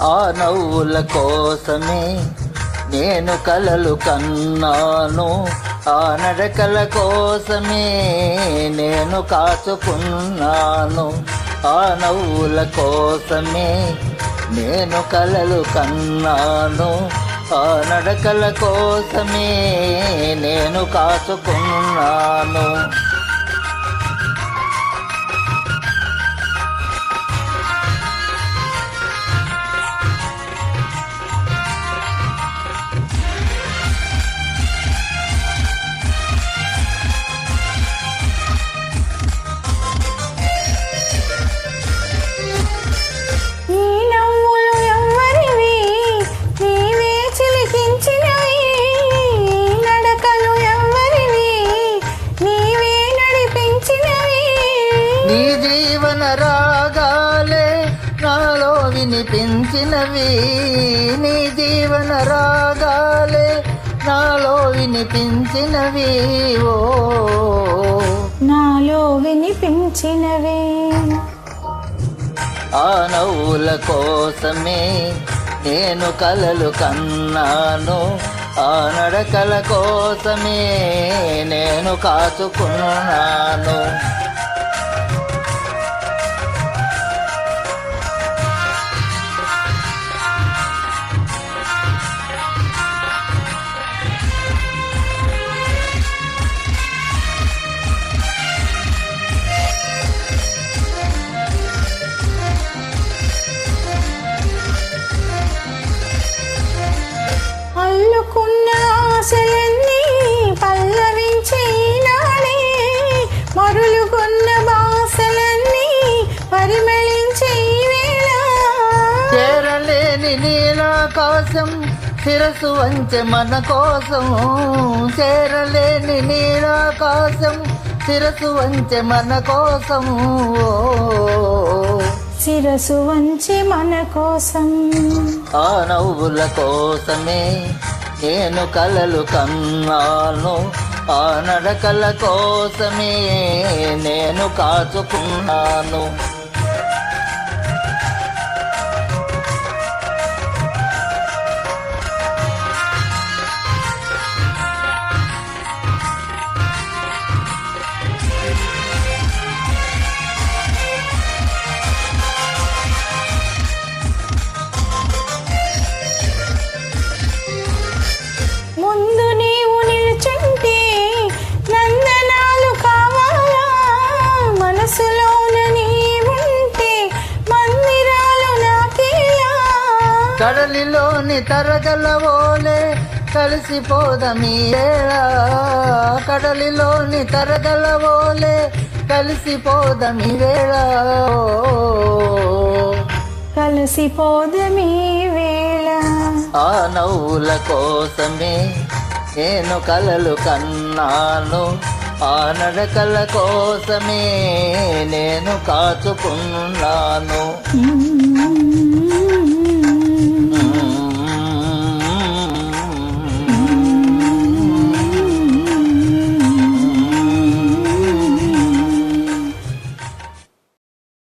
ఆ నవ్వుల కోసమే నేను కలలు కన్నాను, ఆ నడకల కోసమే నేను కాచుకున్నాను. ఆ నవ్వుల కోసమే నేను కలలు కన్నాను, ఆ నడకల కోసమే నేను కాచుకున్నాను. నీ జీవన రాగాలే నాలో వినిపించినవి, నీ జీవన రాగాలే నాలో వినిపించినవి, ఓ నాలో వినిపించినవి. ఆ నవ్వుల కోసమే నేను కలలు కన్నాను, ఆ నడకల కోసమే నేను కాచుకున్నాను. అల్లుకున్న ఆశలన్నీ పల్లవించే నాడే, మరులుకున్న బాసలన్నీ పరిమళించే వేళ. చేరలేని నీలాకాశం శిరసు వంచె మన కోసం, చేరలేని నీలాకాశం శిరసు వంచె మన కోసం, శిరసు వంచి మన కోసం. ఆ నవ్వుల కోసమే నేను కలలు కన్నాను, ఆ నడకల కోసమే నేను కాచుకున్నాను. ముందు నీవు నిల్చుంటే నందనాలు కావాలా, మనసులోన నీవుంటే మందిరాలు నాకేలా. కడలిలోని తరగలవోలే కలిసిపోదమీ వేళ, కడలిలోని తరగలవోలే కలిసిపోదమీ వేళ, కలిసిపోదమీ వేళ. ఆ నవ్వుల కోసమే నేను కలలు కన్నాను, ఆ నడకల కోసమే నేను కాచుకున్నాను.